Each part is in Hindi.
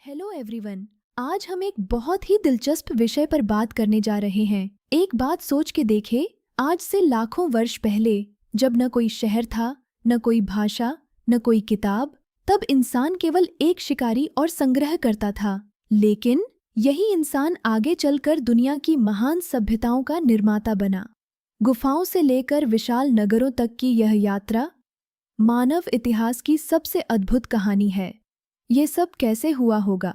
Hello everyone. आज हम एक बहुत ही दिलचस्प विषय पर बात करने जा रहे हैं। एक बात सोच के देखे, आज से लाखों वर्ष पहले जब न कोई शहर था, न कोई भाषा, न कोई किताब, तब इंसान केवल एक शिकारी और संग्रह करता था। लेकिन यही इंसान आगे चलकर दुनिया की महान सभ्यताओं का निर्माता बना। गुफाओं से लेकर विशाल नगरों तक की यह यात्रा मानव इतिहास की सबसे अद्भुत कहानी है। ये सब कैसे हुआ होगा?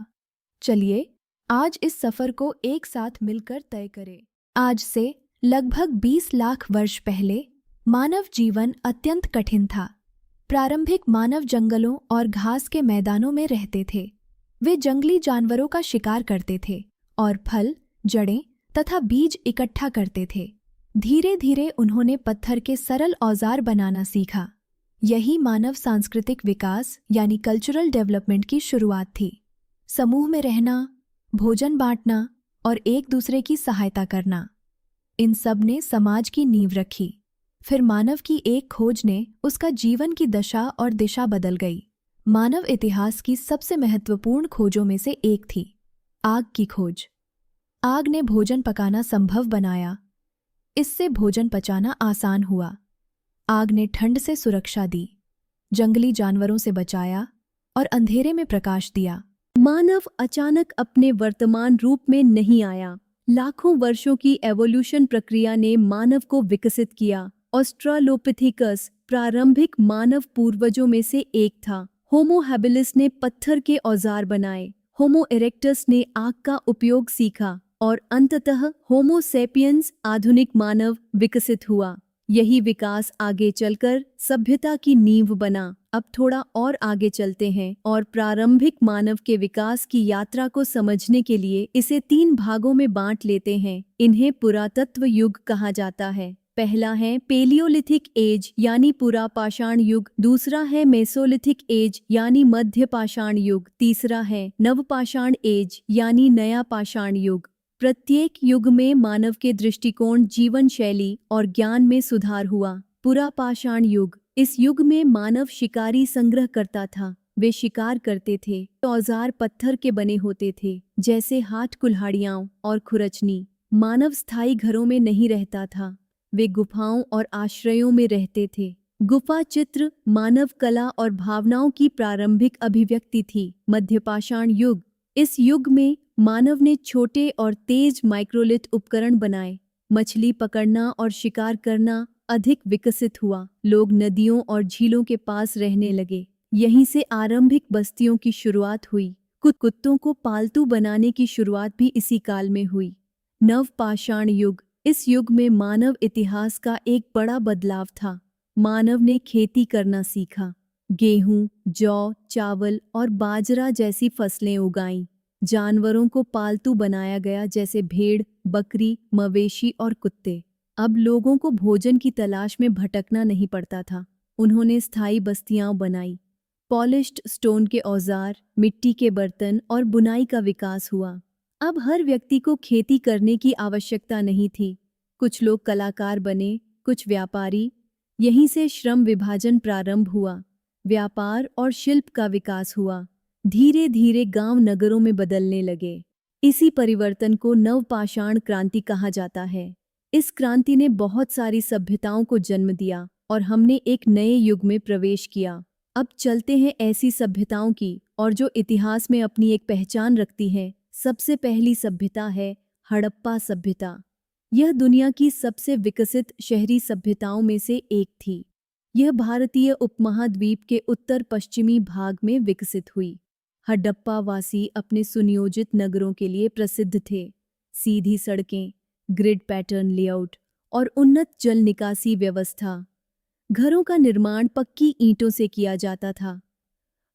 चलिए आज इस सफर को एक साथ मिलकर तय करें। आज से लगभग 20 लाख वर्ष पहले मानव जीवन अत्यंत कठिन था। प्रारंभिक मानव जंगलों और घास के मैदानों में रहते थे। वे जंगली जानवरों का शिकार करते थे और फल, जड़ें तथा बीज इकट्ठा करते थे। धीरे धीरे उन्होंने पत्थर के सरल औजार बनाना सीखा। यही मानव सांस्कृतिक विकास यानी कल्चरल डेवलपमेंट की शुरुआत थी। समूह में रहना, भोजन बांटना और एक दूसरे की सहायता करना, इन सब ने समाज की नींव रखी। फिर मानव की एक खोज ने उसका जीवन की दशा और दिशा बदल गई। मानव इतिहास की सबसे महत्वपूर्ण खोजों में से एक थी आग की खोज। आग ने भोजन पकाना संभव बनाया। इससे भोजन पचाना आसान हुआ। आग ने ठंड से सुरक्षा दी, जंगली जानवरों से बचाया और अंधेरे में प्रकाश दिया। मानव अचानक अपने वर्तमान रूप में नहीं आया। लाखों वर्षों की एवोल्यूशन प्रक्रिया ने मानव को विकसित किया। ऑस्ट्रालोपिथेकस प्रारंभिक मानव पूर्वजों में से एक था। होमो हैबिलिस ने पत्थर के औजार बनाए। होमो इरेक्टस ने आग का उपयोग सीखा और अंततः होमो सेपियंस आधुनिक मानव विकसित हुआ। यही विकास आगे चलकर सभ्यता की नींव बना। अब थोड़ा और आगे चलते हैं और प्रारंभिक मानव के विकास की यात्रा को समझने के लिए इसे 3 भागों में बांट लेते हैं। इन्हें पुरातत्व युग कहा जाता है। पहला है पेलियोलिथिक एज यानी पुरा पाषाण युग, दूसरा है मेसोलिथिक एज यानी मध्य पाषाण युग, तीसरा है नवपाषाण एज यानी नया पाषाण युग। प्रत्येक युग में मानव के दृष्टिकोण, जीवन शैली और ज्ञान में सुधार हुआ। पुरा पाषाण युग, इस युग में मानव शिकारी संग्रह करता था। वे शिकार करते थे। औजार पत्थर के बने होते थे, जैसे हाथ कुल्हाड़ियां और खुरचनी। मानव स्थायी घरों में नहीं रहता था। वे गुफाओं और आश्रयों में रहते थे। गुफा चित्र मानव कला और भावनाओं की प्रारंभिक अभिव्यक्ति थी। मध्यपाषाण युग, इस युग में मानव ने छोटे और तेज माइक्रोलिथ उपकरण बनाए। मछली पकड़ना और शिकार करना अधिक विकसित हुआ। लोग नदियों और झीलों के पास रहने लगे। यहीं से आरंभिक बस्तियों की शुरुआत हुई। कुत्तों को पालतू बनाने की शुरुआत भी इसी काल में हुई। नवपाषाण युग, इस युग में मानव इतिहास का एक बड़ा बदलाव था। मानव ने खेती करना सीखा। गेहूं, जौ, चावल और बाजरा जैसी फसलें उगाईं। जानवरों को पालतू बनाया गया, जैसे भेड़, बकरी, मवेशी और कुत्ते। अब लोगों को भोजन की तलाश में भटकना नहीं पड़ता था। उन्होंने स्थायी बस्तियां बनाई। पॉलिश्ड स्टोन के औजार, मिट्टी के बर्तन और बुनाई का विकास हुआ। अब हर व्यक्ति को खेती करने की आवश्यकता नहीं थी। कुछ लोग कलाकार बने, कुछ व्यापारी। यहीं से श्रम विभाजन प्रारंभ हुआ। व्यापार और शिल्प का विकास हुआ। धीरे धीरे गांव नगरों में बदलने लगे। इसी परिवर्तन को नवपाषाण क्रांति कहा जाता है। इस क्रांति ने बहुत सारी सभ्यताओं को जन्म दिया और हमने एक नए युग में प्रवेश किया। अब चलते हैं ऐसी सभ्यताओं की और जो इतिहास में अपनी एक पहचान रखती हैं। सबसे पहली सभ्यता है हड़प्पा सभ्यता। यह दुनिया की सबसे विकसित शहरी सभ्यताओं में से एक थी। यह भारतीय उपमहाद्वीप के उत्तर पश्चिमी भाग में विकसित हुई। हड़प्पा वासी अपने सुनियोजित नगरों के लिए प्रसिद्ध थे। सीधी सड़कें, ग्रिड पैटर्न लेआउट और उन्नत जल निकासी व्यवस्था। घरों का निर्माण पक्की ईंटों से किया जाता था।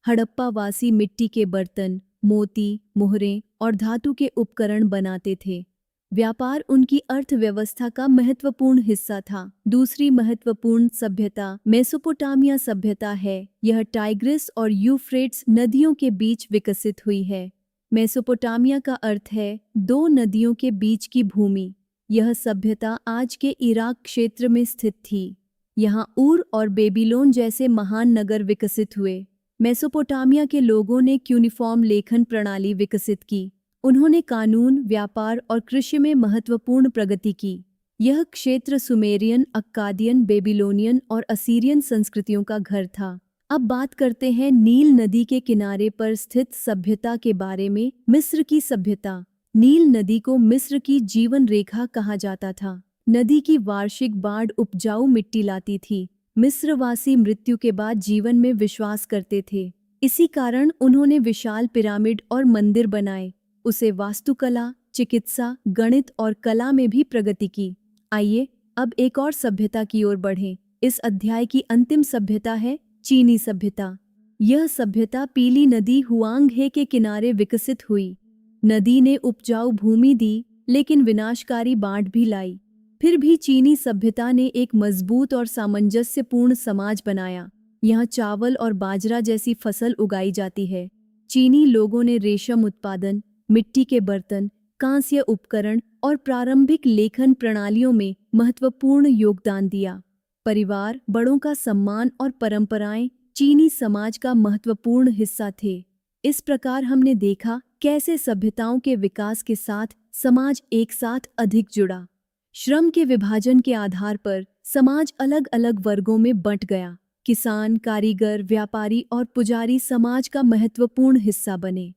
हड़प्पा वासी मिट्टी के बर्तन, मोती, मोहरें और धातु के उपकरण बनाते थे। व्यापार उनकी अर्थव्यवस्था का महत्वपूर्ण हिस्सा था। दूसरी महत्वपूर्ण सभ्यता मेसोपोटामिया सभ्यता है। यह टाइग्रिस और यूफ्रेट्स नदियों के बीच विकसित हुई है। मेसोपोटामिया का अर्थ है 2 नदियों के बीच की भूमि। यह सभ्यता आज के इराक क्षेत्र में स्थित थी। यहाँ ऊर और बेबीलोन जैसे महान नगर विकसित हुए। मेसोपोटामिया के लोगों ने क्यूनिफॉर्म लेखन प्रणाली विकसित की। उन्होंने कानून, व्यापार और कृषि में महत्वपूर्ण प्रगति की। यह क्षेत्र सुमेरियन, अक्कादियन, बेबीलोनियन और असीरियन संस्कृतियों का घर था। अब बात करते हैं नील नदी के किनारे पर स्थित सभ्यता के बारे में। मिस्र की सभ्यता। नील नदी को मिस्र की जीवन रेखा कहा जाता था। नदी की वार्षिक बाढ़ उपजाऊ मिट्टी लाती थी। मिस्रवासी मृत्यु के बाद जीवन में विश्वास करते थे। इसी कारण उन्होंने विशाल पिरामिड और मंदिर बनाए। उसे वास्तुकला, चिकित्सा, गणित और कला में भी प्रगति की। आइए अब एक और सभ्यता की ओर बढ़ें। इस अध्याय की अंतिम सभ्यता है चीनी सभ्यता। यह सभ्यता पीली नदी हुआंग-हे के किनारे विकसित हुई। नदी ने उपजाऊ भूमि दी, लेकिन विनाशकारी बाढ़ भी लाई। फिर भी चीनी सभ्यता ने एक मजबूत और सामंजस्यपूर्ण समाज बनाया। यहाँ चावल और बाजरा जैसी फसल उगाई जाती है। चीनी लोगों ने रेशम उत्पादन, मिट्टी के बर्तन, कांस्य उपकरण और प्रारंभिक लेखन प्रणालियों में महत्वपूर्ण योगदान दिया। परिवार, बड़ों का सम्मान और परंपराएं चीनी समाज का महत्वपूर्ण हिस्सा थे। इस प्रकार हमने देखा कैसे सभ्यताओं के विकास के साथ समाज एक साथ अधिक जुड़ा। श्रम के विभाजन के आधार पर समाज अलग अलग वर्गों में बंट गया। किसान, कारीगर, व्यापारी और पुजारी समाज का महत्वपूर्ण हिस्सा बने।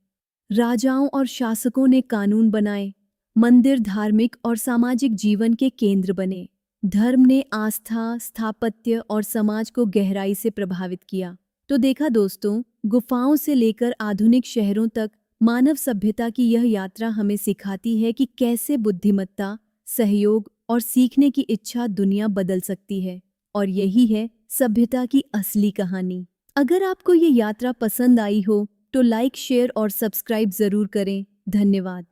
राजाओं और शासकों ने कानून बनाए। मंदिर धार्मिक और सामाजिक जीवन के केंद्र बने। धर्म ने आस्था, स्थापत्य और समाज को गहराई से प्रभावित किया। तो देखा दोस्तों, गुफाओं से लेकर आधुनिक शहरों तक मानव सभ्यता की यह यात्रा हमें सिखाती है कि कैसे बुद्धिमत्ता, सहयोग और सीखने की इच्छा दुनिया बदल सकती है। और यही है सभ्यता की असली कहानी। अगर आपको ये यात्रा पसंद आई हो तो लाइक, शेयर और सब्सक्राइब जरूर करें। धन्यवाद।